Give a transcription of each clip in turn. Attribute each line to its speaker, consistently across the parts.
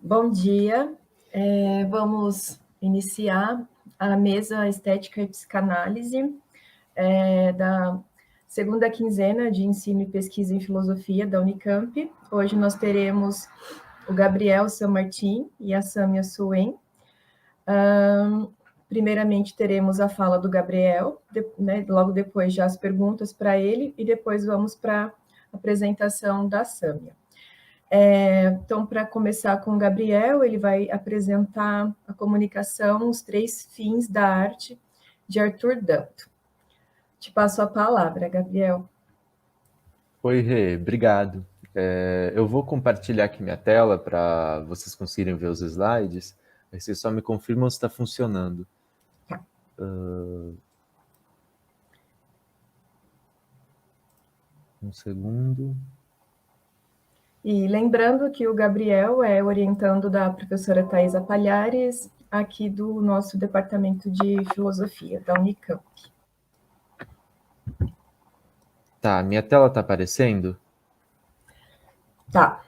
Speaker 1: Bom dia, vamos iniciar a mesa Estética e Psicanálise da segunda quinzena de Ensino e Pesquisa em Filosofia da Unicamp. Hoje nós teremos o Gabriel Sanmartin e a Sâmia Suen. Primeiramente teremos a fala do Gabriel, logo depois já as perguntas para ele, e depois vamos para a apresentação da Sâmia. Então, para começar com o Gabriel, ele vai apresentar a comunicação, os 3 fins da arte, de Arthur Danto. Te passo a palavra, Gabriel.
Speaker 2: Oi, Rê, obrigado. Eu vou compartilhar aqui minha tela para vocês conseguirem ver os slides. Aí vocês só me confirmam se está funcionando.
Speaker 1: Tá.
Speaker 2: Um segundo.
Speaker 1: E lembrando que o Gabriel é orientando da professora Thaisa Palhares, aqui do nosso Departamento de Filosofia, da Unicamp.
Speaker 2: Tá, minha tela está aparecendo?
Speaker 1: Tá.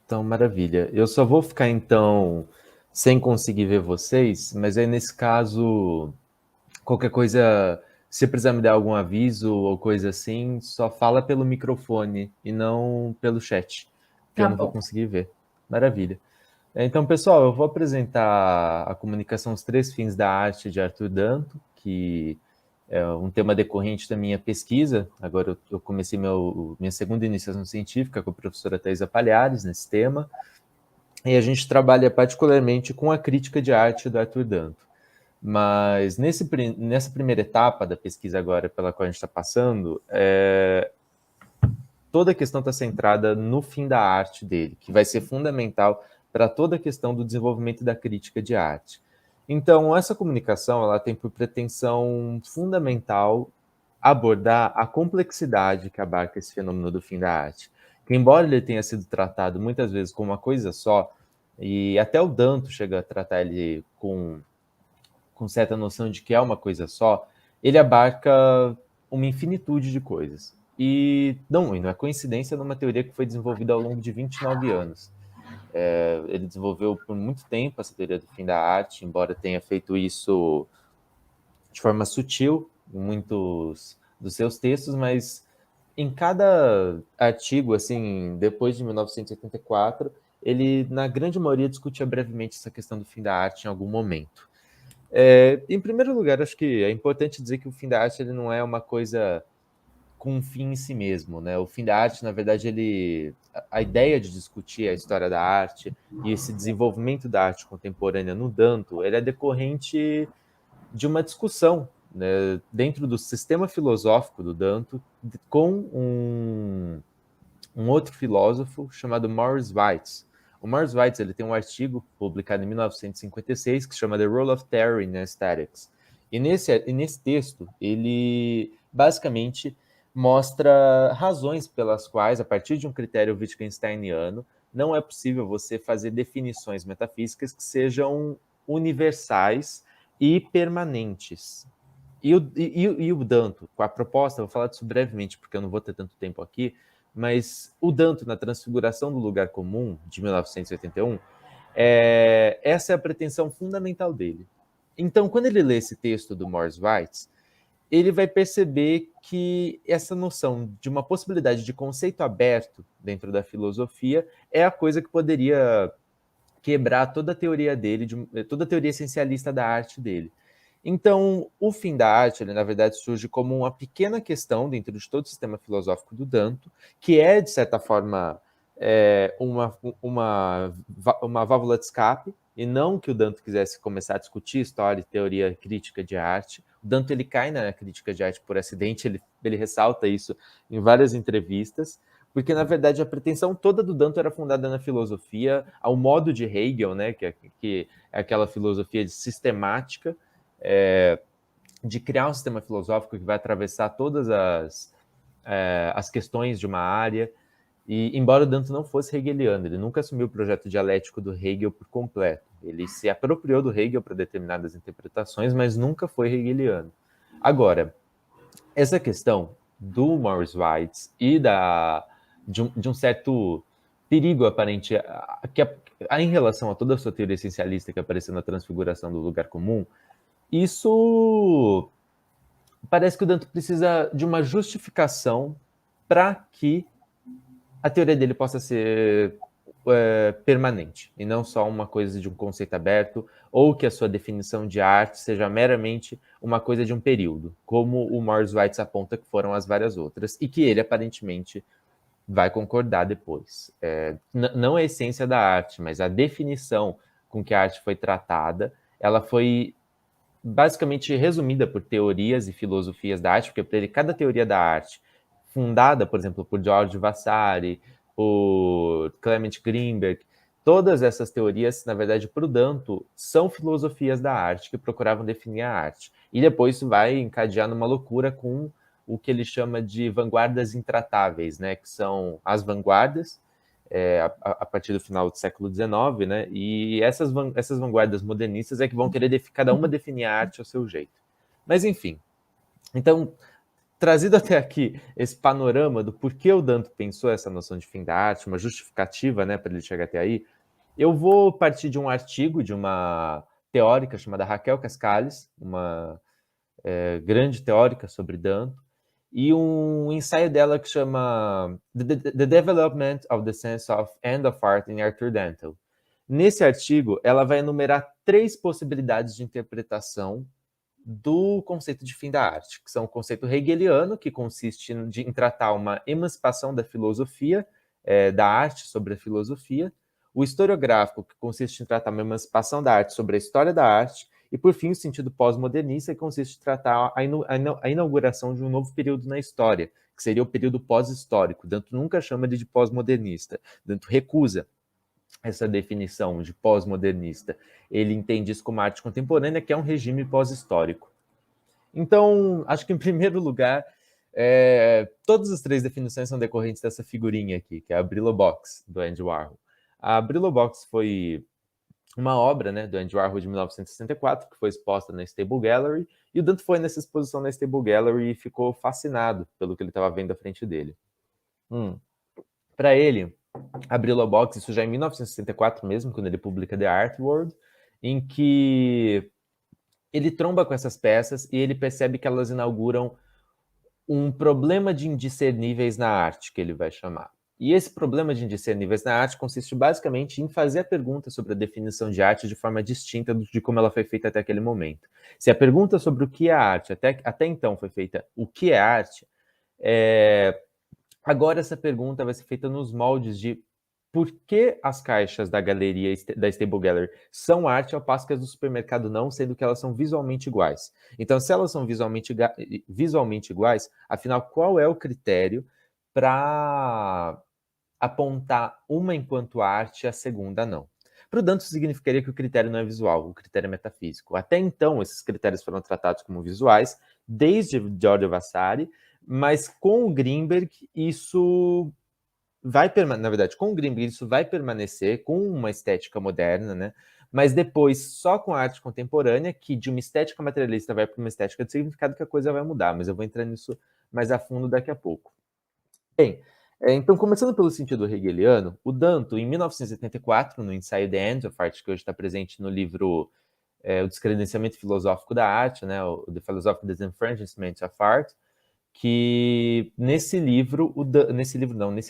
Speaker 2: Então, maravilha. Eu só vou ficar, então, sem conseguir ver vocês, mas aí, nesse caso, qualquer coisa, se precisar me dar algum aviso ou coisa assim, só fala pelo microfone e não pelo chat, que eu não vou conseguir ver. Maravilha. Então, pessoal, eu vou apresentar a comunicação Os Três Fins da Arte de Arthur Danto, que é um tema decorrente da minha pesquisa. Agora eu comecei minha segunda iniciação científica com a professora Thaisa Palhares nesse tema, e a gente trabalha particularmente com a crítica de arte do Arthur Danto. Mas nessa primeira etapa da pesquisa agora pela qual a gente está passando, toda a questão está centrada no fim da arte dele, que vai ser fundamental para toda a questão do desenvolvimento da crítica de arte. Então, essa comunicação ela tem por pretensão fundamental abordar a complexidade que abarca esse fenômeno do fim da arte. Que, embora ele tenha sido tratado muitas vezes como uma coisa só, e até o Danto chega a tratar ele com certa noção de que é uma coisa só, ele abarca uma infinitude de coisas. E não é coincidência numa teoria que foi desenvolvida ao longo de 29 anos. Ele desenvolveu por muito tempo essa teoria do fim da arte, embora tenha feito isso de forma sutil em muitos dos seus textos, mas em cada artigo, assim, depois de 1984, ele, na grande maioria, discutia brevemente essa questão do fim da arte em algum momento. Em primeiro lugar, acho que é importante dizer que o fim da arte ele não é uma coisa com um fim em si mesmo, né? O fim da arte, na verdade, a ideia de discutir a história da arte e esse desenvolvimento da arte contemporânea no Danto, ele é decorrente de uma discussão, né, dentro do sistema filosófico do Danto com um outro filósofo chamado Maurice Weitz. O Maurice Weitz ele tem um artigo publicado em 1956 que se chama The Role of Theory in Aesthetics. E nesse texto, ele basicamente mostra razões pelas quais, a partir de um critério Wittgensteiniano, não é possível você fazer definições metafísicas que sejam universais e permanentes. E o Danto, com a proposta, vou falar disso brevemente, porque eu não vou ter tanto tempo aqui, mas o Danto, na Transfiguração do Lugar Comum, de 1981, essa é a pretensão fundamental dele. Então, quando ele lê esse texto do Maurice Weitz, ele vai perceber que essa noção de uma possibilidade de conceito aberto dentro da filosofia é a coisa que poderia quebrar toda a teoria dele, toda a teoria essencialista da arte dele. Então, o fim da arte, ele, na verdade, surge como uma pequena questão dentro de todo o sistema filosófico do Danto, que é, de certa forma, uma válvula de escape, e não que o Danto quisesse começar a discutir história e teoria crítica de arte. O Danto ele cai na crítica de arte por acidente, ele ressalta isso em várias entrevistas, porque, na verdade, a pretensão toda do Danto era fundada na filosofia, ao modo de Hegel, né, que é aquela filosofia sistemática, de criar um sistema filosófico que vai atravessar todas as questões de uma área. E, embora o Danto não fosse hegeliano, ele nunca assumiu o projeto dialético do Hegel por completo. Ele se apropriou do Hegel para determinadas interpretações, mas nunca foi hegeliano. Agora, essa questão do Maurice Weitz e de um certo perigo aparente em relação a toda a sua teoria essencialista que apareceu na Transfiguração do Lugar Comum, isso parece que o Danto precisa de uma justificação para que a teoria dele possa ser permanente, e não só uma coisa de um conceito aberto, ou que a sua definição de arte seja meramente uma coisa de um período, como o Morris Weitz aponta que foram as várias outras, e que ele aparentemente vai concordar depois. Não a essência da arte, mas a definição com que a arte foi tratada, ela foi basicamente resumida por teorias e filosofias da arte, porque para ele cada teoria da arte, fundada, por exemplo, por George Vasari, por Clement Greenberg, todas essas teorias, na verdade, para o Danto, são filosofias da arte que procuravam definir a arte. E depois isso vai encadear numa loucura com o que ele chama de vanguardas intratáveis, né, que são as vanguardas, a partir do final do século XIX, né? E essas vanguardas modernistas é que vão querer cada uma definir a arte ao seu jeito. Mas, enfim. Então, trazido até aqui esse panorama do porquê o Danto pensou essa noção de fim da arte, uma justificativa, né, para ele chegar até aí, eu vou partir de um artigo de uma teórica chamada Raquel Cascales, uma grande teórica sobre Danto, e um ensaio dela que chama The Development of the Sense of and of Art in Arthur Danto. Nesse artigo, ela vai enumerar 3 possibilidades de interpretação do conceito de fim da arte, que são o conceito hegeliano, que consiste em tratar uma emancipação da filosofia, da arte sobre a filosofia, o historiográfico, que consiste em tratar uma emancipação da arte sobre a história da arte, e, por fim, o sentido pós-modernista, que consiste em tratar a inauguração de um novo período na história, que seria o período pós-histórico. Danto nunca chama ele de pós-modernista. Danto recusa essa definição de pós-modernista. Ele entende isso como arte contemporânea, que é um regime pós-histórico. Então, acho que, em primeiro lugar, todas as 3 definições são decorrentes dessa figurinha aqui, que é a Brillo Box, do Andy Warhol. A Brillo Box foi uma obra, né, do Andy Warhol de 1964, que foi exposta na Stable Gallery, e o Danto foi nessa exposição na Stable Gallery e ficou fascinado pelo que ele estava vendo à frente dele. Para ele, abriu a box, isso já em 1964 mesmo, quando ele publica The Art World, em que ele tromba com essas peças e ele percebe que elas inauguram um problema de indiscerníveis na arte, que ele vai chamar. E esse problema de indiscerníveis na arte consiste basicamente em fazer a pergunta sobre a definição de arte de forma distinta de como ela foi feita até aquele momento. Se a pergunta sobre o que é arte até então foi feita o que é arte, agora essa pergunta vai ser feita nos moldes de por que as caixas da galeria da Stable Gallery são arte ao passo que as do supermercado não, sendo que elas são visualmente iguais. Então, se elas são visualmente iguais, afinal, qual é o critério para apontar uma enquanto arte e a segunda não? Para o Danto, significaria que o critério não é visual, o critério é metafísico. Até então, esses critérios foram tratados como visuais, desde Giorgio Vasari, mas com o Greenberg, isso vai permanecer, na verdade, com o Greenberg, isso vai permanecer com uma estética moderna, né? Mas depois, só com a arte contemporânea, que de uma estética materialista vai para uma estética de significado, que a coisa vai mudar, mas eu vou entrar nisso mais a fundo daqui a pouco. Bem, então, começando pelo sentido hegeliano, o Danto, em 1974, no ensaio The End of Art, que hoje está presente no livro O Descredenciamento Filosófico da Arte, né, o The Philosophical Disenfranchisement of Art, que nesse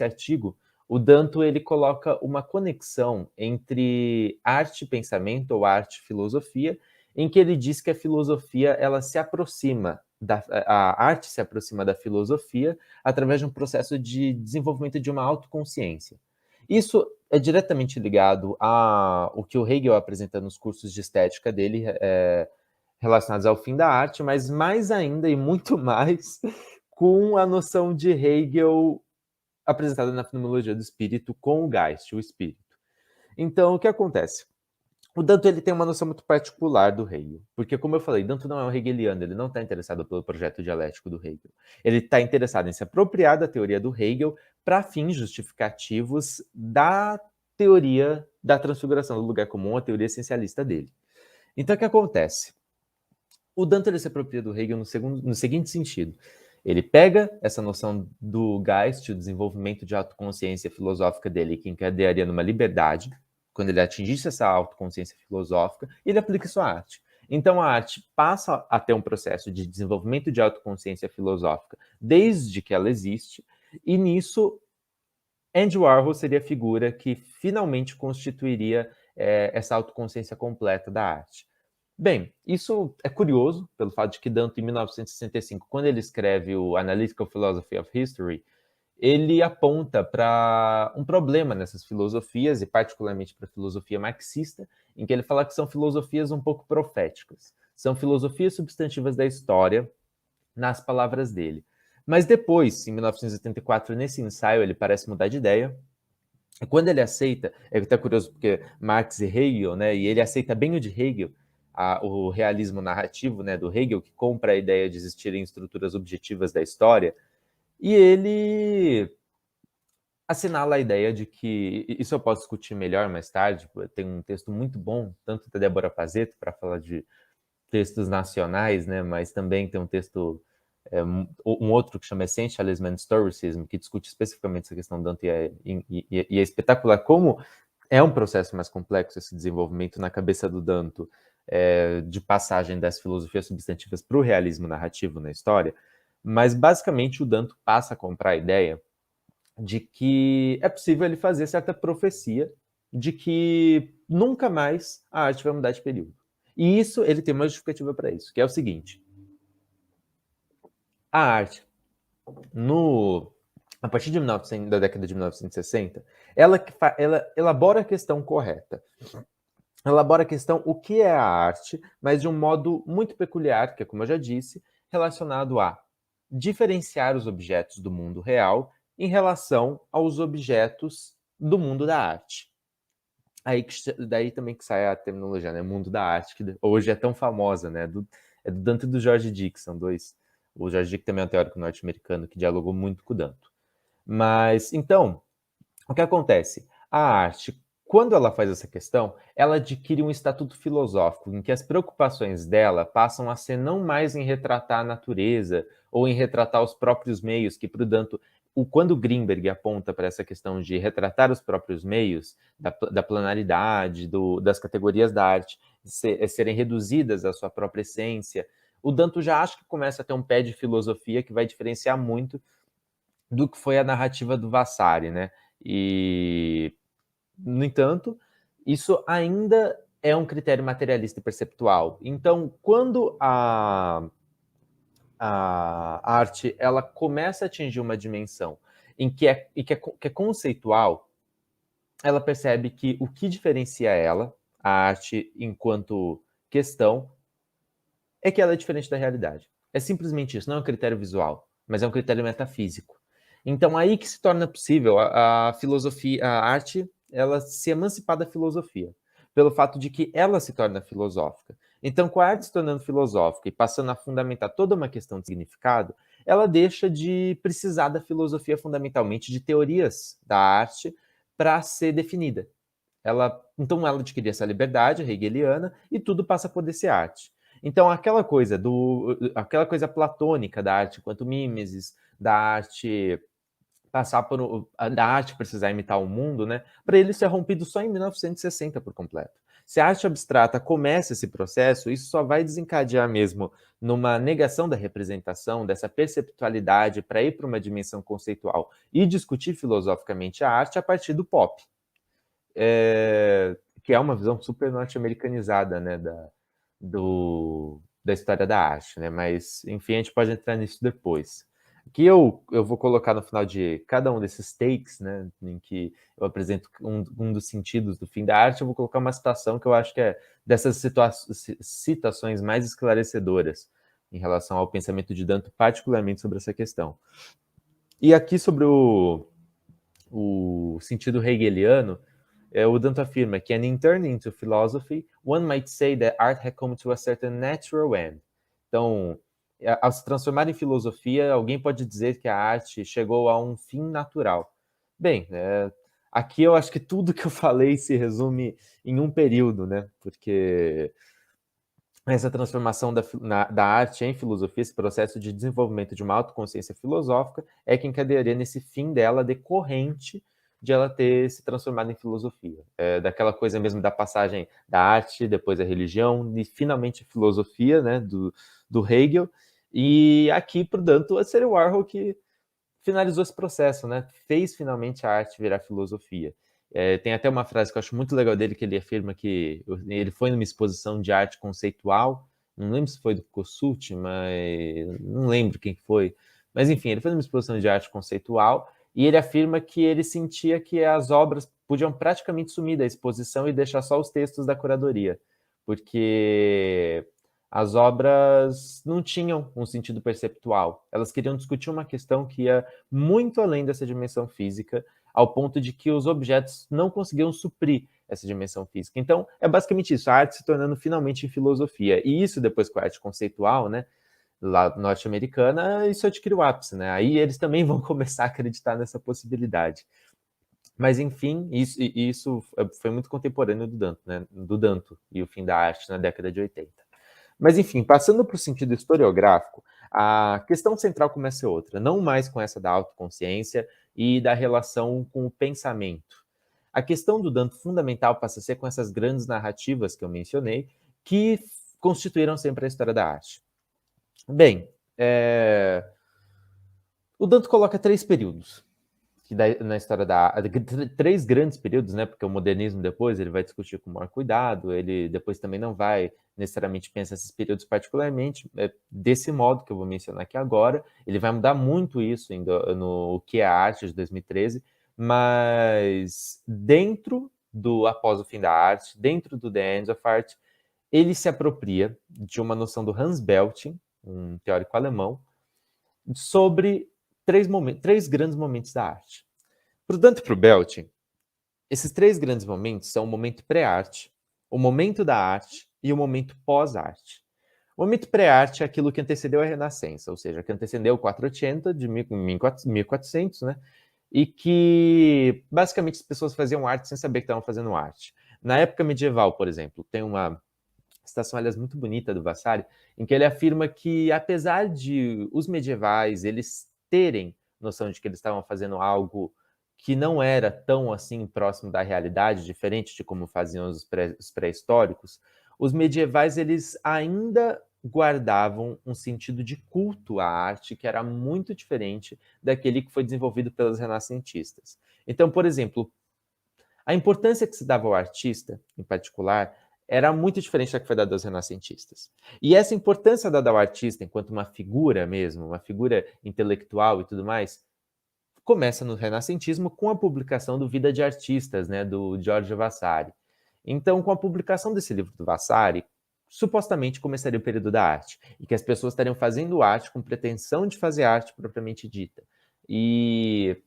Speaker 2: artigo, o Danto ele coloca uma conexão entre arte e pensamento, ou arte e filosofia, em que ele diz que a filosofia ela se aproxima a arte se aproxima da filosofia através de um processo de desenvolvimento de uma autoconsciência. Isso é diretamente ligado ao que o Hegel apresenta nos cursos de estética dele, relacionados ao fim da arte, mas mais ainda e muito mais com a noção de Hegel apresentada na fenomenologia do espírito com o Geist, o espírito. Então, o que acontece? O Danto ele tem uma noção muito particular do Hegel, porque, como eu falei, Danto não é um hegeliano, ele não está interessado pelo projeto dialético do Hegel. Ele está interessado em se apropriar da teoria do Hegel para fins justificativos da teoria da transfiguração do lugar comum, a teoria essencialista dele. Então, o que acontece? O Danto ele se apropria do Hegel no seguinte sentido. Ele pega essa noção do Geist, o desenvolvimento de autoconsciência filosófica dele, que encadearia numa liberdade, quando ele atingisse essa autoconsciência filosófica, ele aplica isso à arte. Então, a arte passa a ter um processo de desenvolvimento de autoconsciência filosófica desde que ela existe, e nisso, Andy Warhol seria a figura que finalmente constituiria essa autoconsciência completa da arte. Bem, isso é curioso, pelo fato de que Danton, em 1965, quando ele escreve o Analytical Philosophy of History, ele aponta para um problema nessas filosofias, e particularmente para a filosofia marxista, em que ele fala que são filosofias um pouco proféticas. São filosofias substantivas da história, nas palavras dele. Mas depois, em 1984, nesse ensaio, ele parece mudar de ideia. E quando ele aceita, é até curioso porque Marx e Hegel, né, e ele aceita bem o de Hegel, o realismo narrativo, né, do Hegel, que compra a ideia de existirem estruturas objetivas da história, e ele assinala a ideia de que, isso eu posso discutir melhor mais tarde, tem um texto muito bom, tanto da Débora Pazeto, para falar de textos nacionais, né, mas também tem um texto, um outro que chama Essentialism and Historicism, que discute especificamente essa questão do Dante, e é espetacular como é um processo mais complexo esse desenvolvimento na cabeça do Danto, de passagem das filosofias substantivas para o realismo narrativo na história, mas basicamente o Danto passa a comprar a ideia de que é possível ele fazer certa profecia de que nunca mais a arte vai mudar de período. E isso, ele tem uma justificativa para isso, que é o seguinte: a arte, a partir de da década de 1960, ela elabora a questão correta. Elabora a questão o que é a arte, mas de um modo muito peculiar, que é, como eu já disse, relacionado a diferenciar os objetos do mundo real em relação aos objetos do mundo da arte. Daí também que sai a terminologia, né? Mundo da arte, que hoje é tão famosa, né? É do Danto e do George Dixon, dois. O George Dixon também é um teórico norte-americano que dialogou muito com o Danto. Mas, então, o que acontece? A arte, quando ela faz essa questão, ela adquire um estatuto filosófico em que as preocupações dela passam a ser não mais em retratar a natureza ou em retratar os próprios meios, que para o Danto, quando Grinberg aponta para essa questão de retratar os próprios meios, da planaridade, das categorias da arte, serem reduzidas à sua própria essência, o Danto já acha que começa a ter um pé de filosofia que vai diferenciar muito do que foi a narrativa do Vasari, né? E, no entanto, isso ainda é um critério materialista e perceptual. Então, quando a arte ela começa a atingir uma dimensão em que é conceitual, ela percebe que o que diferencia ela, a arte enquanto questão, é que ela é diferente da realidade. É simplesmente isso, não é um critério visual, mas é um critério metafísico. Então, aí que se torna possível a filosofia, a arte, ela se emancipar da filosofia, pelo fato de que ela se torna filosófica. Então, com a arte se tornando filosófica e passando a fundamentar toda uma questão de significado, ela deixa de precisar da filosofia fundamentalmente de teorias da arte para ser definida. Então, ela adquire essa liberdade hegeliana e tudo passa a poder ser arte. Então, aquela coisa platônica da arte enquanto mimesis, da arte da arte precisar imitar o mundo, né? Para ele ser rompido só em 1960 por completo. Se a arte abstrata começa esse processo, isso só vai desencadear mesmo numa negação da representação, dessa perceptualidade, para ir para uma dimensão conceitual e discutir filosoficamente a arte a partir do pop. Que é uma visão super norte-americanizada, né, da história da arte, né? Mas, enfim, a gente pode entrar nisso depois. Aqui eu vou colocar no final de cada um desses takes, né, em que eu apresento um dos sentidos do fim da arte, eu vou colocar uma citação que eu acho que é dessas citações mais esclarecedoras em relação ao pensamento de Danto, particularmente sobre essa questão. E aqui sobre o sentido hegeliano, o Danto afirma que, in turning to philosophy, one might say that art had come to a certain natural end. Então, ao se transformar em filosofia, alguém pode dizer que a arte chegou a um fim natural. Bem, aqui eu acho que tudo que eu falei se resume em um período, né? Porque essa transformação da arte em filosofia, esse processo de desenvolvimento de uma autoconsciência filosófica, é que encadearia nesse fim dela decorrente de ela ter se transformado em filosofia. Daquela coisa mesmo da passagem da arte, depois a religião, e finalmente a filosofia, né, do Hegel. E aqui, portanto, seria o Warhol que finalizou esse processo, né? Fez finalmente a arte virar filosofia. Tem até uma frase que eu acho muito legal dele, que ele afirma que ele foi numa exposição de arte conceitual, não lembro se foi do Kossuth, mas não lembro quem foi, mas enfim, ele foi numa exposição de arte conceitual e ele afirma que ele sentia que as obras podiam praticamente sumir da exposição e deixar só os textos da curadoria, porque as obras não tinham um sentido perceptual. Elas queriam discutir uma questão que ia muito além dessa dimensão física, ao ponto de que os objetos não conseguiam suprir essa dimensão física. Então, é basicamente isso, a arte se tornando finalmente em filosofia. E isso, depois com a arte conceitual, né, lá norte-americana, isso adquire o ápice, né? Aí eles também vão começar a acreditar nessa possibilidade. Mas, enfim, isso foi muito contemporâneo do Danto, né? Do Danto e o fim da arte na década de 80. Mas, enfim, passando para o sentido historiográfico, a questão central começa a ser outra, não mais com essa da autoconsciência e da relação com o pensamento. A questão do Danto fundamental passa a ser com essas grandes narrativas que eu mencionei, que constituíram sempre a história da arte. Bem, o Danto coloca 3 períodos na história da arte, 3 grandes períodos, né? Porque o modernismo depois ele vai discutir com maior cuidado, ele depois também não vai necessariamente pensar esses períodos particularmente desse modo que eu vou mencionar aqui agora. Ele vai mudar muito isso no que é a arte de 2013, mas dentro do após o fim da arte, dentro do The End of Art, ele se apropria de uma noção do Hans Belting, um teórico alemão, sobre 3 grandes momentos da arte. Para o Dante e para o Belting, esses 3 grandes momentos são o momento pré-arte, o momento da arte e o momento pós-arte. O momento pré-arte é aquilo que antecedeu a Renascença, ou seja, que antecedeu o 480 de 1400, né? E que basicamente as pessoas faziam arte sem saber que estavam fazendo arte. Na época medieval, por exemplo, tem uma citação, aliás, muito bonita do Vasari, em que ele afirma que, apesar de os medievais eles terem noção de que eles estavam fazendo algo que não era tão assim próximo da realidade, diferente de como faziam os pré-históricos, os medievais eles ainda guardavam um sentido de culto à arte que era muito diferente daquele que foi desenvolvido pelos renascentistas. Então, por exemplo, a importância que se dava ao artista, em particular, era muito diferente da que foi dada aos renascentistas. E essa importância dada ao artista enquanto uma figura mesmo, uma figura intelectual e tudo mais, começa no renascentismo com a publicação do Vida de Artistas, né, do Giorgio Vasari. Então, com a publicação desse livro do Vasari, supostamente começaria o período da arte, e que as pessoas estariam fazendo arte com pretensão de fazer arte propriamente dita. E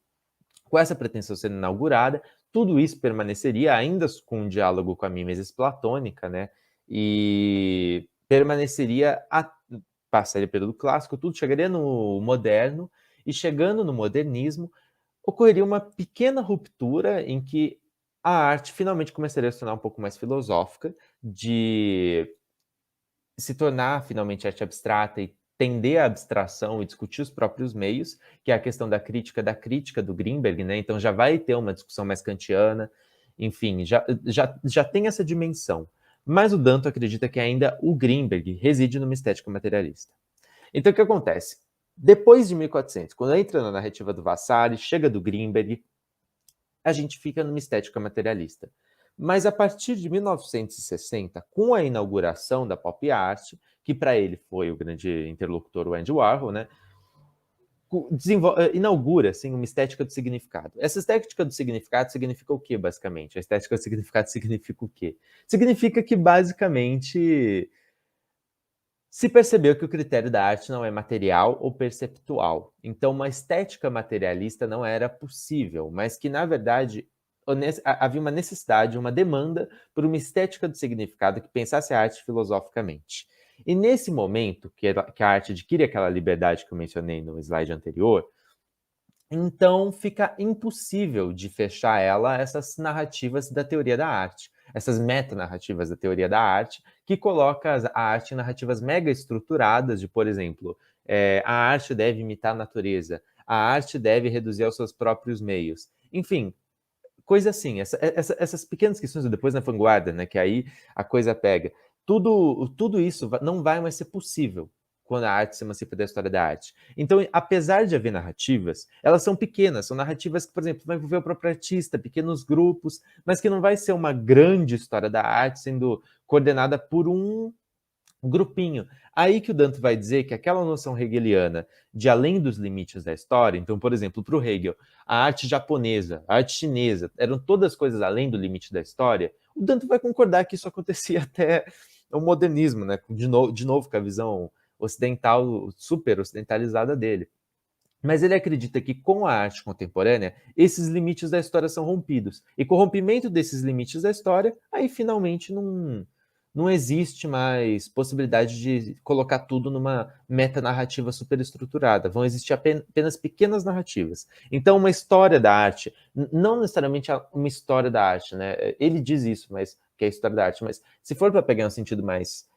Speaker 2: com essa pretensão sendo inaugurada, tudo isso permaneceria ainda com um diálogo com a mimesis platônica, né? E permaneceria, passaria pelo período clássico, tudo chegaria no moderno, e chegando no modernismo, ocorreria uma pequena ruptura em que a arte finalmente começaria a se tornar um pouco mais filosófica, de se tornar finalmente arte abstrata e tender à abstração e discutir os próprios meios, que é a questão da crítica do Grinberg, né? Então já vai ter uma discussão mais kantiana, enfim, já tem essa dimensão. Mas o Danto acredita que ainda o Grinberg reside numa estética materialista. Então o que acontece? Depois de 1400, quando entra na narrativa do Vasari, chega do Grinberg, a gente fica numa estética materialista. Mas a partir de 1960, com a inauguração da pop art, que para ele foi o grande interlocutor, o Andy Warhol, né, inaugura assim, uma estética do significado. Essa estética do significado significa o quê, basicamente? A estética do significado significa o quê? Significa que, basicamente, se percebeu que o critério da arte não é material ou perceptual. Então, uma estética materialista não era possível, mas que, na verdade, havia uma necessidade, uma demanda por uma estética do significado que pensasse a arte filosoficamente. E nesse momento que a arte adquire aquela liberdade que eu mencionei no slide anterior, então fica impossível de fechar ela essas narrativas da teoria da arte. essas metanarrativas da teoria da arte, que coloca a arte em narrativas mega estruturadas de, por exemplo, a arte deve imitar a natureza, a arte deve reduzir aos seus próprios meios. Enfim, coisa assim, essas pequenas questões, depois na vanguarda, né, que aí a coisa pega. Tudo isso não vai mais ser possível quando a arte se emancipa da história da arte. Então, apesar de haver narrativas, elas são pequenas, são narrativas que, por exemplo, vai envolver o próprio artista, pequenos grupos, mas que não vai ser uma grande história da arte sendo coordenada por um grupinho. Aí que o Danto vai dizer que aquela noção hegeliana de além dos limites da história, então, por exemplo, para o Hegel, a arte japonesa, a arte chinesa, eram todas coisas além do limite da história, o Danto vai concordar que isso acontecia até o modernismo, né? De novo com a visão ocidental, super ocidentalizada dele. Mas ele acredita que com a arte contemporânea, esses limites da história são rompidos. E com o rompimento desses limites da história, aí finalmente não existe mais possibilidade de colocar tudo numa metanarrativa superestruturada. Vão existir apenas pequenas narrativas. Então, uma história da arte, não necessariamente uma história da arte, né? Ele diz isso, mas que é a história da arte, mas se for para pegar um sentido mais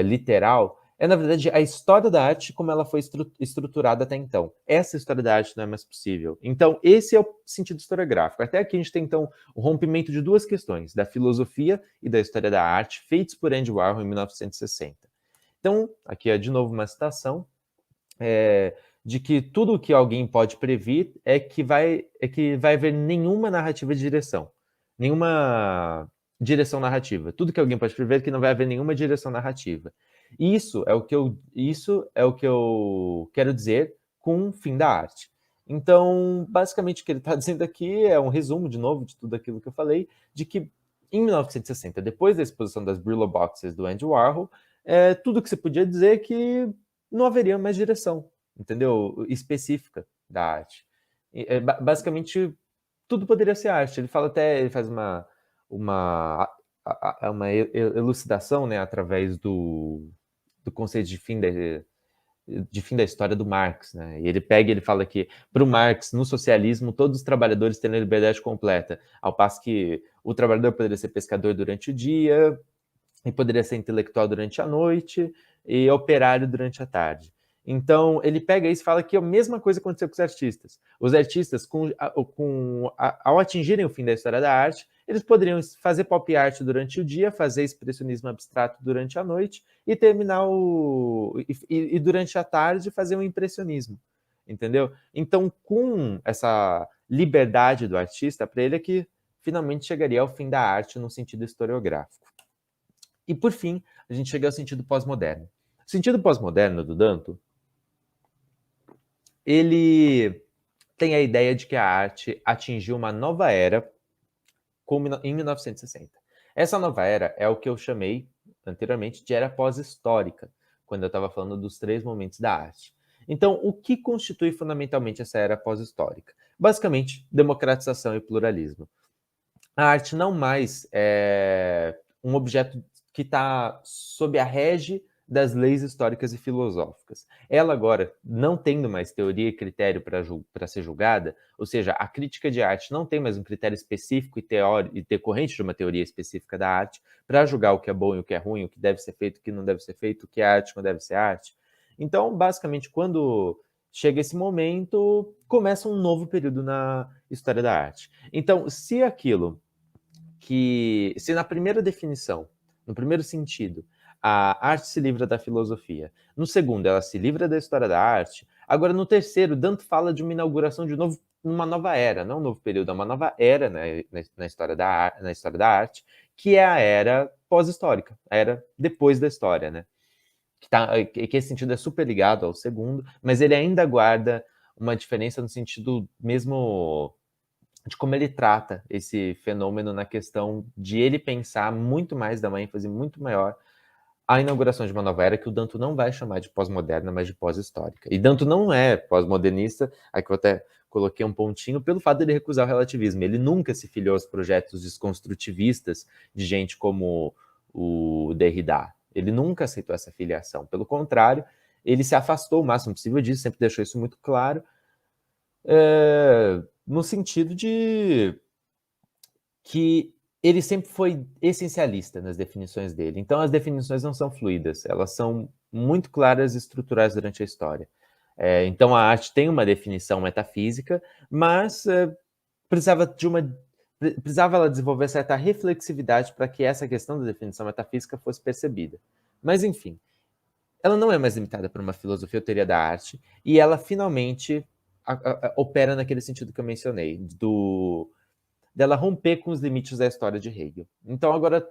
Speaker 2: literal, na verdade, a história da arte como ela foi estruturada até então. Essa história da arte não é mais possível. Então, esse é o sentido historiográfico. Até aqui a gente tem, então, o rompimento de duas questões, da filosofia e da história da arte, feitos por Andy Warhol em 1960. Então, aqui é de novo uma citação de que tudo o que alguém pode prever é que vai haver nenhuma narrativa de direção. Nenhuma direção narrativa. Tudo que alguém pode prever é que não vai haver nenhuma direção narrativa. Isso é o que eu quero dizer com o fim da arte. Então, basicamente, o que ele está dizendo aqui é um resumo, de novo, de tudo aquilo que eu falei, de que em 1960, depois da exposição das Brillo Boxes do Andy Warhol, tudo que se podia dizer é que não haveria mais direção, entendeu? Específica da arte. Basicamente, tudo poderia ser arte. Ele faz uma elucidação, né, através do conceito de fim da história do Marx, né? E ele fala que para o Marx, no socialismo, todos os trabalhadores têm a liberdade completa, ao passo que o trabalhador poderia ser pescador durante o dia, e poderia ser intelectual durante a noite, e operário durante a tarde. Então, ele pega isso e fala que a mesma coisa aconteceu com os artistas. Os artistas, ao atingirem o fim da história da arte, eles poderiam fazer pop art durante o dia, fazer expressionismo abstrato durante a noite e terminar e durante a tarde fazer um impressionismo, entendeu? Então, com essa liberdade do artista, para ele é que finalmente chegaria ao fim da arte no sentido historiográfico. E, por fim, a gente chega ao sentido pós-moderno. O sentido pós-moderno do Danto, ele tem a ideia de que a arte atingiu uma nova era em 1960. Essa nova era é o que eu chamei anteriormente de era pós-histórica, quando eu estava falando dos 3 momentos da arte. Então, o que constitui fundamentalmente essa era pós-histórica? Basicamente, democratização e pluralismo. A arte não mais é um objeto que está sob a rege das leis históricas e filosóficas. Ela agora, não tendo mais teoria e critério para ser julgada, ou seja, a crítica de arte não tem mais um critério específico e decorrente de uma teoria específica da arte para julgar o que é bom e o que é ruim, o que deve ser feito, o que não deve ser feito, o que é arte, o que não deve ser arte. Então, basicamente, quando chega esse momento, começa um novo período na história da arte. Então, se na primeira definição, no primeiro sentido, a arte se livra da filosofia, no segundo, ela se livra da história da arte, agora no terceiro, Danto fala de uma inauguração de uma nova era, não um novo período, é uma nova era na história da arte, que é a era pós-histórica, a era depois da história, né? Que esse sentido é super ligado ao segundo, mas ele ainda guarda uma diferença no sentido mesmo de como ele trata esse fenômeno na questão de ele pensar muito mais, dar uma ênfase muito maior à inauguração de uma nova era que o Danto não vai chamar de pós-moderna, mas de pós-histórica. E Danto não é pós-modernista, aqui eu até coloquei um pontinho, pelo fato de ele recusar o relativismo. Ele nunca se filiou aos projetos desconstrutivistas de gente como o Derrida. Ele nunca aceitou essa filiação. Pelo contrário, ele se afastou o máximo possível disso, sempre deixou isso muito claro, no sentido de que ele sempre foi essencialista nas definições dele. Então, as definições não são fluidas, elas são muito claras e estruturais durante a história. Então, a arte tem uma definição metafísica, mas precisava ela desenvolver certa reflexividade para que essa questão da definição metafísica fosse percebida. Mas, enfim, ela não é mais limitada por uma filosofia ou teoria da arte, e ela finalmente opera naquele sentido que eu mencionei, dela romper com os limites da história de Hegel. Então, agora,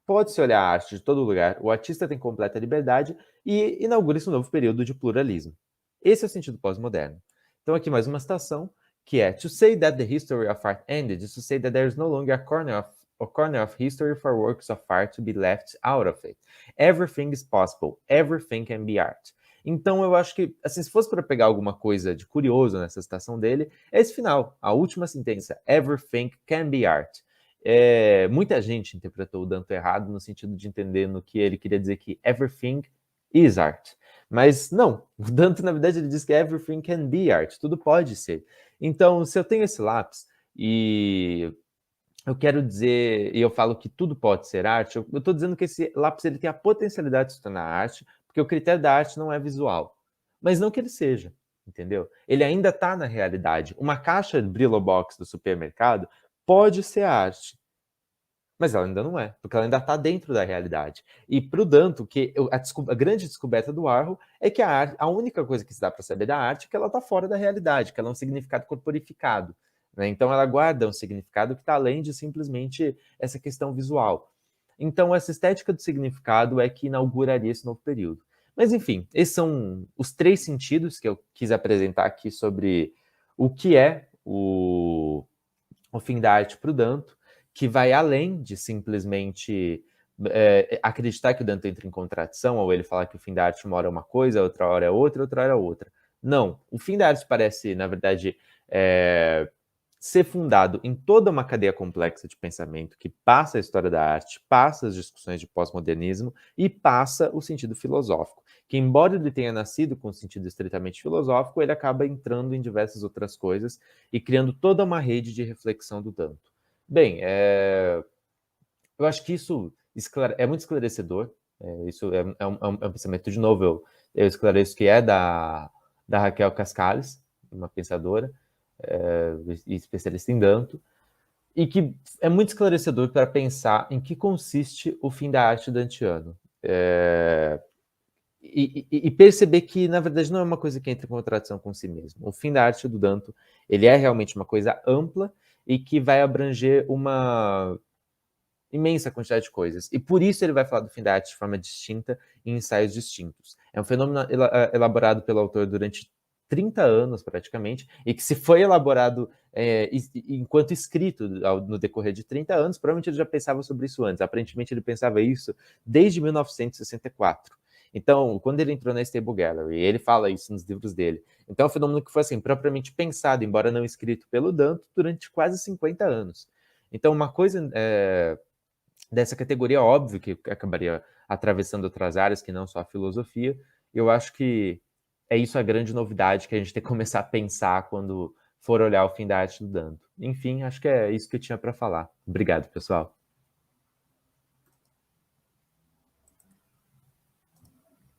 Speaker 2: pode-se olhar a arte de todo lugar, o artista tem completa liberdade e inaugura-se um novo período de pluralismo. Esse é o sentido pós-moderno. Então, aqui mais uma citação, que é: To say that the history of art ended is to say that there is no longer a corner of history for works of art to be left out of it. Everything is possible. Everything can be art. Então, eu acho que, assim, se fosse para pegar alguma coisa de curioso nessa citação dele, é esse final, a última sentença: Everything can be art. Muita gente interpretou o Danto errado no sentido de entender no que ele queria dizer que everything is art. Mas não, o Danto, na verdade, ele diz que everything can be art, tudo pode ser. Então, se eu tenho esse lápis e eu quero dizer, e eu falo que tudo pode ser arte, eu estou dizendo que esse lápis ele tem a potencialidade de se tornar arte, porque o critério da arte não é visual. Mas não que ele seja, entendeu? Ele ainda está na realidade. Uma caixa de Brillo Box do supermercado pode ser arte, mas ela ainda não é, porque ela ainda está dentro da realidade. E para o Danto, a grande descoberta do Warhol é que a única coisa que se dá para saber da arte é que ela está fora da realidade, que ela é um significado corporificado. Né? Então ela guarda um significado que está além de simplesmente essa questão visual. Então essa estética do significado é que inauguraria esse novo período. Mas enfim, esses são os 3 sentidos que eu quis apresentar aqui sobre o que é o fim da arte para o Danto, que vai além de simplesmente acreditar que o Danto entra em contradição, ou ele falar que o fim da arte uma hora é uma coisa, outra hora é outra, outra hora é outra. Não, o fim da arte parece, na verdade, ser fundado em toda uma cadeia complexa de pensamento que passa a história da arte, passa as discussões de pós-modernismo e passa o sentido filosófico, que embora ele tenha nascido com um sentido estritamente filosófico, ele acaba entrando em diversas outras coisas e criando toda uma rede de reflexão do Danto. Bem, eu acho que isso é muito esclarecedor, isso é um pensamento, de novo, eu esclareço que é da Raquel Cascales, uma pensadora, especialista em Danto, e que é muito esclarecedor para pensar em que consiste o fim da arte dantiano. E perceber que, na verdade, não é uma coisa que entra em contradição com si mesmo. O fim da arte do Danto, ele é realmente uma coisa ampla e que vai abranger uma imensa quantidade de coisas. E por isso ele vai falar do fim da arte de forma distinta em ensaios distintos. É um fenômeno elaborado pelo autor durante 30 anos, praticamente, e que se foi elaborado enquanto escrito no decorrer de 30 anos, provavelmente ele já pensava sobre isso antes. Aparentemente ele pensava isso desde 1964. Então, quando ele entrou na Stable Gallery, ele fala isso nos livros dele. Então, é um fenômeno que foi assim, propriamente pensado, embora não escrito pelo Danto, durante quase 50 anos. Então, uma coisa dessa categoria, óbvio, que acabaria atravessando outras áreas que não só a filosofia, eu acho que é isso a grande novidade que a gente tem que começar a pensar quando for olhar o fim da arte do Danto. Enfim, acho que é isso que eu tinha para falar. Obrigado, pessoal.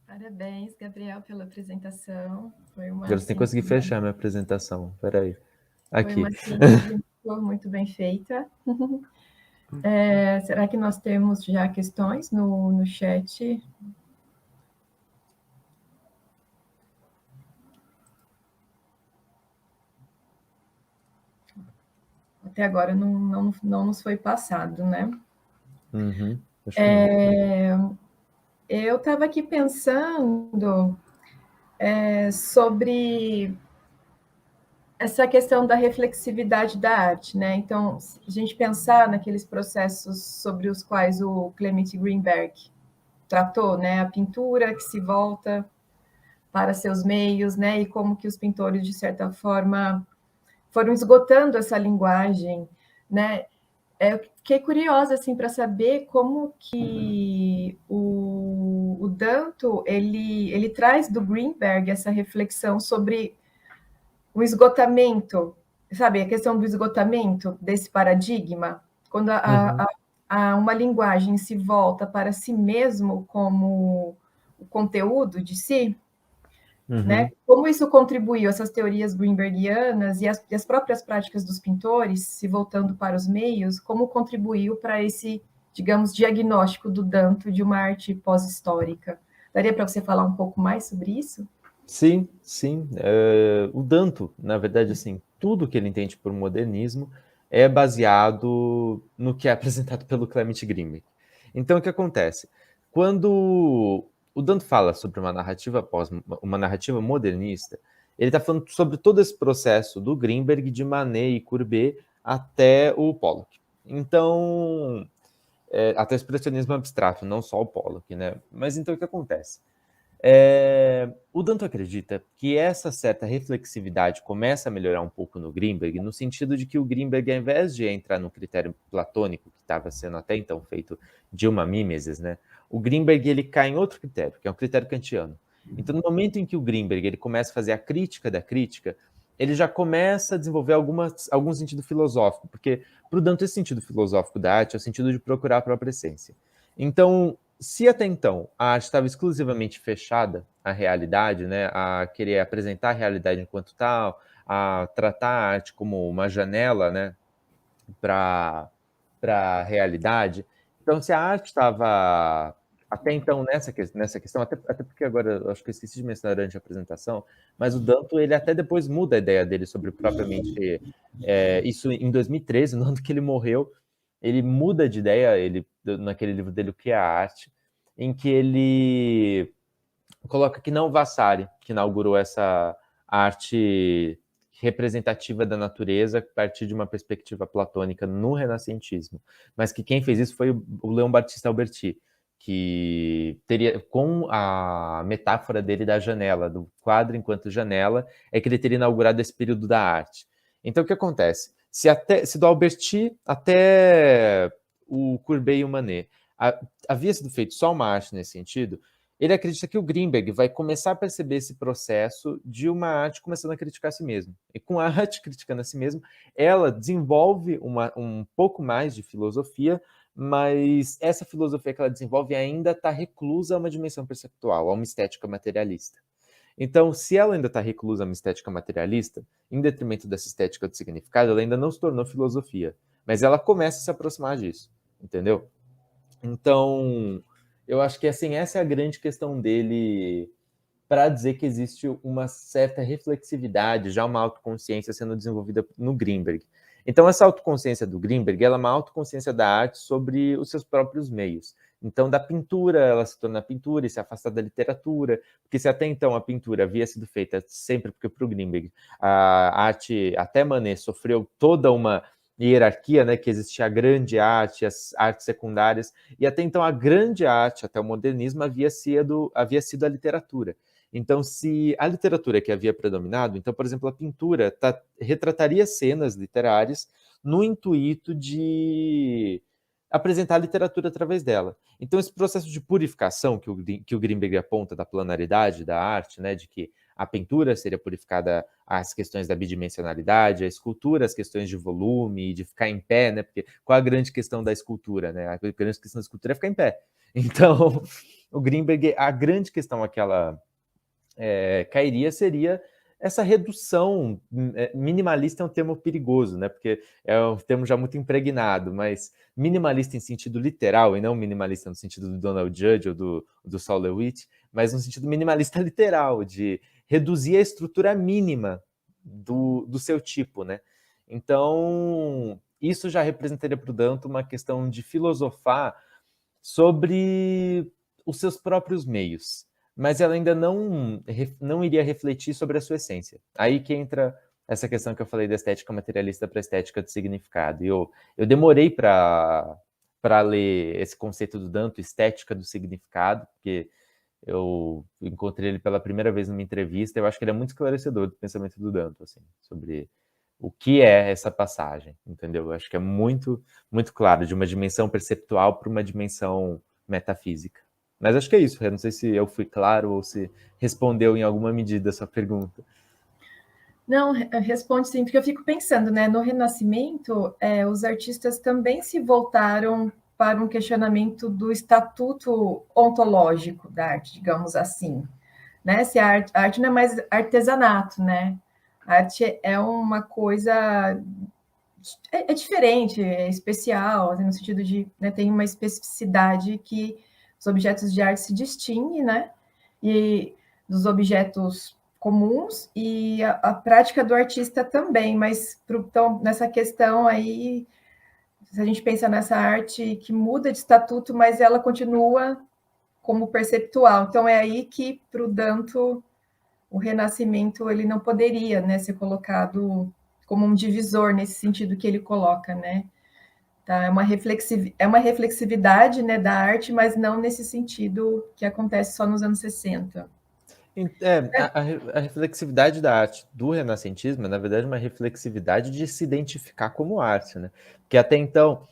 Speaker 1: Parabéns, Gabriel, pela apresentação. Foi uma
Speaker 2: Agora você tem que conseguir fechar minha apresentação. Peraí. Aqui.
Speaker 1: Foi uma síntese muito bem feita. Será que nós temos já questões no chat? Até agora não nos foi passado, né?
Speaker 2: Uhum,
Speaker 1: eu estava aqui pensando sobre essa questão da reflexividade da arte, né? Então, se a gente pensar naqueles processos sobre os quais o Clement Greenberg tratou, né? A pintura que se volta para seus meios, né? E como que os pintores, de certa forma, foram esgotando essa linguagem, né? Eu fiquei curiosa assim para saber como que o Danto ele traz do Greenberg essa reflexão sobre o esgotamento, sabe, a questão do esgotamento desse paradigma. quando uma linguagem se volta para si mesmo como o conteúdo de si, né? Como isso contribuiu, essas teorias greenbergianas e as próprias práticas dos pintores, se voltando para os meios, como contribuiu para esse, digamos, diagnóstico do Danto de uma arte pós-histórica? Daria para você falar um pouco mais sobre isso?
Speaker 2: Sim, sim. O Danto, na verdade, assim, tudo que ele entende por modernismo é baseado no que é apresentado pelo Clement Greenberg. Então, o que acontece? Quando o Danto fala sobre uma narrativa modernista, ele está falando sobre todo esse processo do Greenberg, de Manet e Courbet até o Pollock. Então, até o expressionismo abstrato, não só o Pollock, né? Mas então o que acontece? O Danto acredita que essa certa reflexividade começa a melhorar um pouco no Greenberg, no sentido de que o Greenberg, ao invés de entrar no critério platônico, que estava sendo até então feito de uma mimesis, né, o Greenberg ele cai em outro critério, que é um critério kantiano. Então, no momento em que o Greenberg ele começa a fazer a crítica da crítica, ele já começa a desenvolver algum sentido filosófico, porque para o Danto esse sentido filosófico da arte é o sentido de procurar a própria essência. Então, se até então a arte estava exclusivamente fechada à realidade, né, a querer apresentar a realidade enquanto tal, a tratar a arte como uma janela, né, para a realidade, então se a arte estava até então nessa questão, até porque agora eu acho que eu esqueci de mencionar durante a apresentação, mas o Danto ele até depois muda a ideia dele sobre propriamente isso em 2013, no ano que ele morreu, ele muda de ideia, ele naquele livro dele, O que é a Arte, em que ele coloca que não o Vasari, que inaugurou essa arte representativa da natureza a partir de uma perspectiva platônica no renascentismo, mas que quem fez isso foi o Leon Battista Alberti, que teria, com a metáfora dele da janela, do quadro enquanto janela, é que ele teria inaugurado esse período da arte. Então, o que acontece? Se do Alberti até o Courbet e o Manet havia sido feito só uma arte nesse sentido, ele acredita que o Greenberg vai começar a perceber esse processo de uma arte começando a criticar a si mesma. E com a arte criticando a si mesma, ela desenvolve um pouco mais de filosofia, mas essa filosofia que ela desenvolve ainda está reclusa a uma dimensão perceptual, a uma estética materialista. Então, se ela ainda está reclusa a uma estética materialista, em detrimento dessa estética do significado, ela ainda não se tornou filosofia, mas ela começa a se aproximar disso, entendeu? Então, eu acho que assim, essa é a grande questão dele para dizer que existe uma certa reflexividade, já uma autoconsciência sendo desenvolvida no Greenberg. Então, essa autoconsciência do Greenberg ela é uma autoconsciência da arte sobre os seus próprios meios. Então, da pintura, ela se torna pintura e se afasta da literatura, porque se até então a pintura havia sido feita sempre, porque para o Greenberg a arte, até Manet, sofreu toda uma hierarquia, né, que existia a grande arte, as artes secundárias, e até então a grande arte, até o modernismo, havia sido a literatura. Então, se a literatura que havia predominado, então, por exemplo, a pintura retrataria cenas literárias no intuito de apresentar a literatura através dela. Então, esse processo de purificação que o Greenberg aponta da planaridade da arte, né, de que a pintura seria purificada às questões da bidimensionalidade, a escultura, as questões de volume, de ficar em pé, né? Porque qual a grande questão da escultura, né? A grande questão da escultura é ficar em pé. Então, o Greenberg, a grande questão aquela cairia seria essa redução. Minimalista é um termo perigoso, né? Porque é um termo já muito impregnado, mas minimalista em sentido literal, e não minimalista no sentido do Donald Judge ou do Saul Lewitt, mas no sentido minimalista literal, de reduzir a estrutura mínima do seu tipo, né? Então, isso já representaria para o Danto uma questão de filosofar sobre os seus próprios meios, mas ela ainda não iria refletir sobre a sua essência. Aí que entra essa questão que eu falei da estética materialista para a estética do significado. E eu demorei para ler esse conceito do Danto, estética do significado, porque eu encontrei ele pela primeira vez numa entrevista. Eu acho que ele é muito esclarecedor do pensamento do Danto, assim, sobre o que é essa passagem, entendeu? Eu acho que é muito, muito claro, de uma dimensão perceptual para uma dimensão metafísica. Mas acho que é isso, eu não sei se eu fui claro ou se respondeu em alguma medida a sua pergunta.
Speaker 1: Não, responde sim, porque eu fico pensando, né? No Renascimento, os artistas também se voltaram para um questionamento do estatuto ontológico da arte, digamos assim, né? Se a arte não é mais artesanato, né? A arte é uma coisa diferente, é especial, assim, no sentido de, né, tem uma especificidade que os objetos de arte se distinguem, né? E dos objetos comuns e a prática do artista também, mas então, nessa questão aí, se a gente pensa nessa arte que muda de estatuto, mas ela continua como perceptual, então é aí que para o Danto o Renascimento ele não poderia, né, ser colocado como um divisor nesse sentido que ele coloca, né? Tá? É uma reflexividade, né, da arte, mas não nesse sentido que acontece só nos anos 60.
Speaker 2: A reflexividade da arte do renascentismo é, na verdade, uma reflexividade de se identificar como arte, né? Porque até então,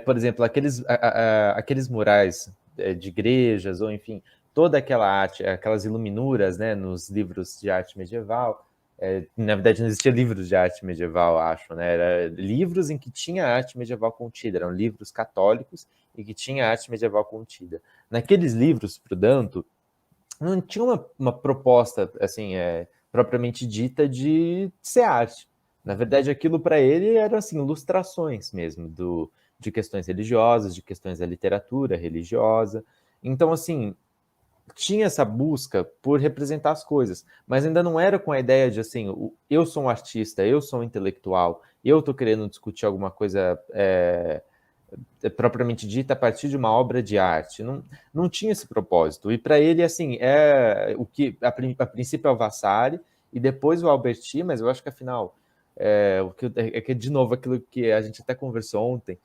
Speaker 2: por exemplo, aqueles murais de igrejas, ou enfim, toda aquela arte, aquelas iluminuras, né, nos livros de arte medieval, na verdade não existia livros de arte medieval, acho, né? Era livros em que tinha arte medieval contida, eram livros católicos e que tinha arte medieval contida. Naqueles livros, para o Danto, não tinha uma proposta assim propriamente dita de ser arte. Na verdade, aquilo para ele era assim ilustrações mesmo de questões religiosas, de questões da literatura religiosa. Então, assim, tinha essa busca por representar as coisas, mas ainda não era com a ideia de assim, eu sou um artista, eu sou um intelectual, eu estou querendo discutir alguma coisa propriamente dita a partir de uma obra de arte. Não tinha esse propósito. E para ele, assim, o que a princípio é o Vasari e depois o Alberti, mas eu acho que afinal que de novo aquilo que a gente até conversou ontem,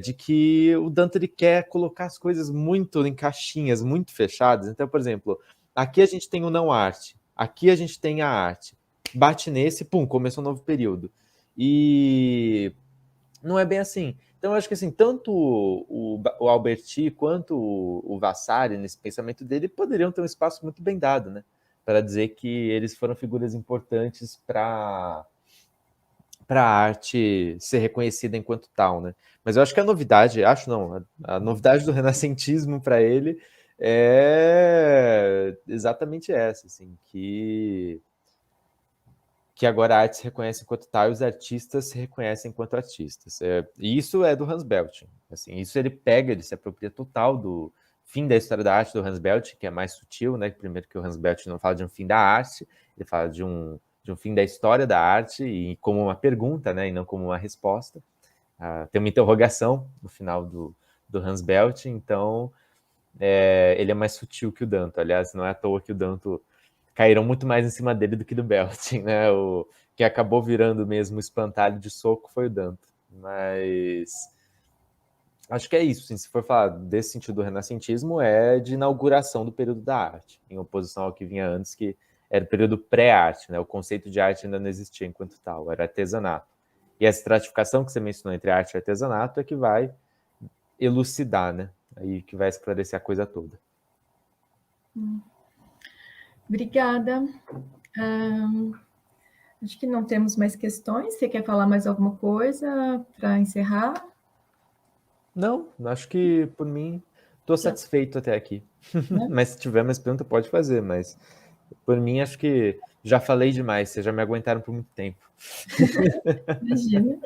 Speaker 2: de que o Dante ele quer colocar as coisas muito em caixinhas, muito fechadas. Então, por exemplo, aqui a gente tem o não arte, aqui a gente tem a arte. Bate nesse, pum, começou um novo período. E não é bem assim. Então, eu acho que assim, tanto o Alberti quanto o Vasari, nesse pensamento dele, poderiam ter um espaço muito bem dado, né? Para dizer que eles foram figuras importantes para a arte ser reconhecida enquanto tal, né? Mas eu acho que a novidade, acho não, a novidade do renascentismo para ele é exatamente essa, assim, que agora a arte se reconhece enquanto tal e os artistas se reconhecem enquanto artistas. E isso é do Hans Belting. Assim, isso ele pega, ele se apropria total do fim da história da arte do Hans Belting, que é mais sutil, né? Primeiro que o Hans Belting não fala de um fim da arte, ele fala de um fim da história da arte, e como uma pergunta, né? E não como uma resposta. Tem uma interrogação no final do Hans Belting, então ele é mais sutil que o Danto. Aliás, não é à toa que o Danto caíram muito mais em cima dele do que do Belting, né? O que acabou virando mesmo o espantalho de soco foi o Danto. Mas acho que é isso, sim. Se for falar desse sentido do renascentismo, é de inauguração do período da arte, em oposição ao que vinha antes, que era o período pré-arte, né? O conceito de arte ainda não existia enquanto tal, era artesanato. E a estratificação que você mencionou entre arte e artesanato é que vai elucidar, né? Aí que vai esclarecer a coisa toda.
Speaker 1: Obrigada. Acho que não temos mais questões. Você quer falar mais alguma coisa para encerrar?
Speaker 2: Não, acho que por mim estou satisfeito até aqui. Mas se tiver mais pergunta, pode fazer. Mas por mim, acho que já falei demais. Vocês já me aguentaram por muito tempo.
Speaker 1: Imagina.